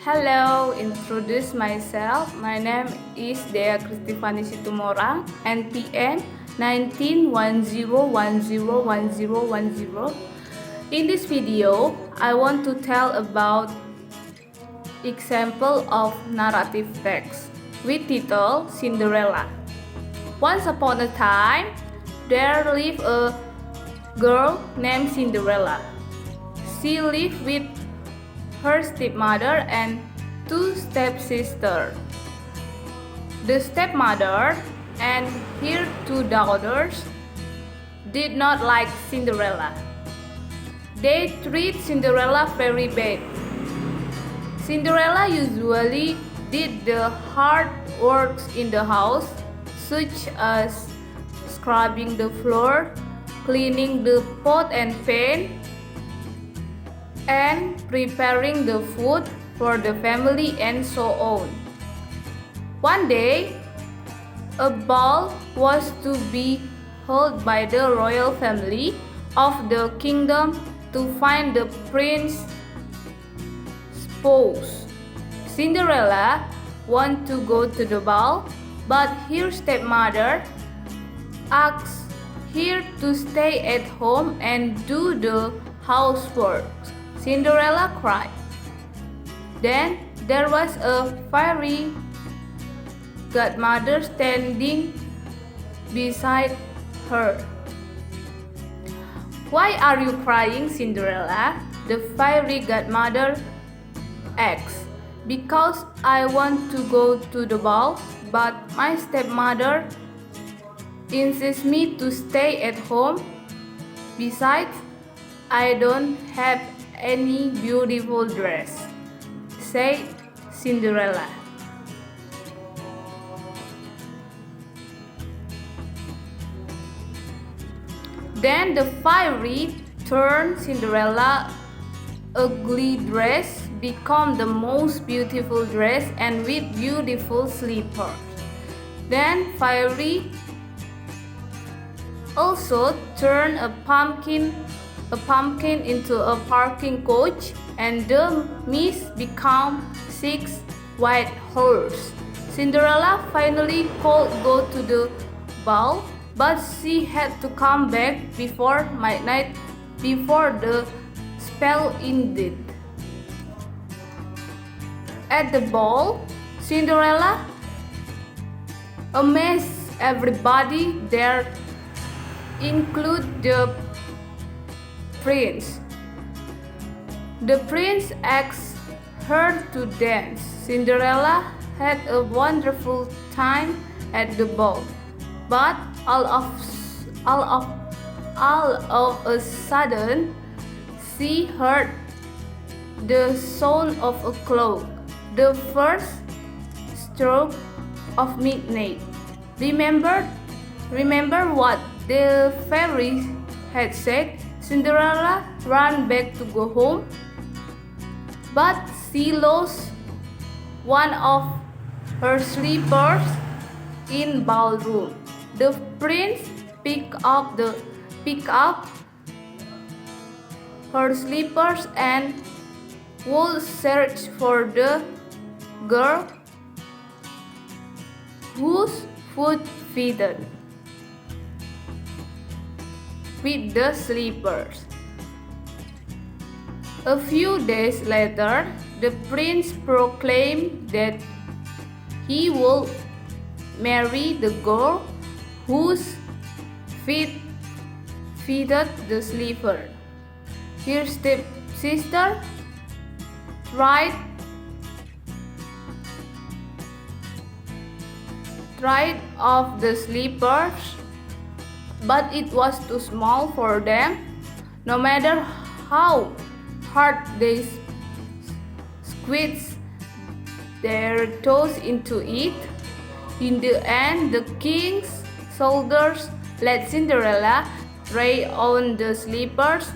Hello, introduce myself. My name is Cristivani Situmorang, NPN 1910101010. In this video, I want to tell about example of narrative text with title Cinderella. Once upon a time, there lived a girl named Cinderella. She lived with her stepmother and two stepsisters. The stepmother and her two daughters did not like Cinderella. They treat Cinderella very bad. Cinderella usually did the hard works in the house, such as scrubbing the floor, cleaning the pot and pan, and preparing the food for the family and so on. One day, a ball was to be held by the royal family of the kingdom to find the prince's spouse. Cinderella wanted to go to the ball, but her stepmother asked her to stay at home and do the housework. Cinderella cried. Then there was a fairy godmother standing beside her. "Why are you crying, Cinderella?" the fairy godmother asked. "Because I want to go to the ball, but my stepmother insists me to stay at home. Besides, I don't have any beautiful dress," said Cinderella. Then the fairy turned Cinderella's ugly dress become the most beautiful dress and with beautiful slippers. Then fairy also turned a pumpkin into a parking coach, and the mist became 6 white horses. Cinderella finally could go to the ball, but she had to come back before midnight before the spell ended. At the ball, Cinderella amazed everybody there, include the prince. The prince asked her to dance. Cinderella had a wonderful time at the ball, but all of a sudden, she heard the sound of a clock, the first stroke of midnight. Remember what the fairy had said? Cinderella ran back to go home, but she lost one of her slippers in ballroom. The prince picked up her slippers and would search for the girl whose foot fitted with the slippers. A few days later, the prince proclaimed that he would marry the girl whose feet fitted the slipper. Her stepsister tried off the slippers, but it was too small for them. No matter how hard they squeezed their toes into it, in the end the king's soldiers let Cinderella try on the slippers.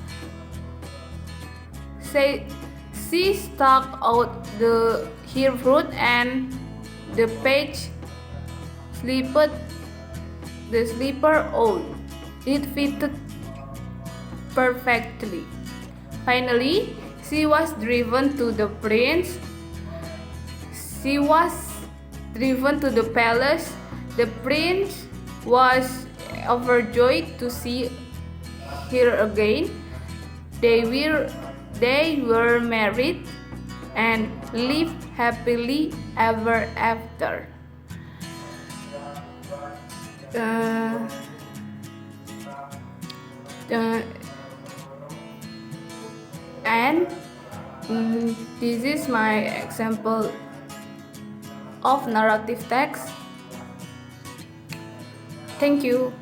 She stuck out her foot and the page slipped the slipper on. It fitted perfectly. Finally, she was driven to the prince. She was driven to the palace. The prince was overjoyed to see her again. They were married and lived happily ever after. Uh, uh, and this is my example of narrative text. Thank you.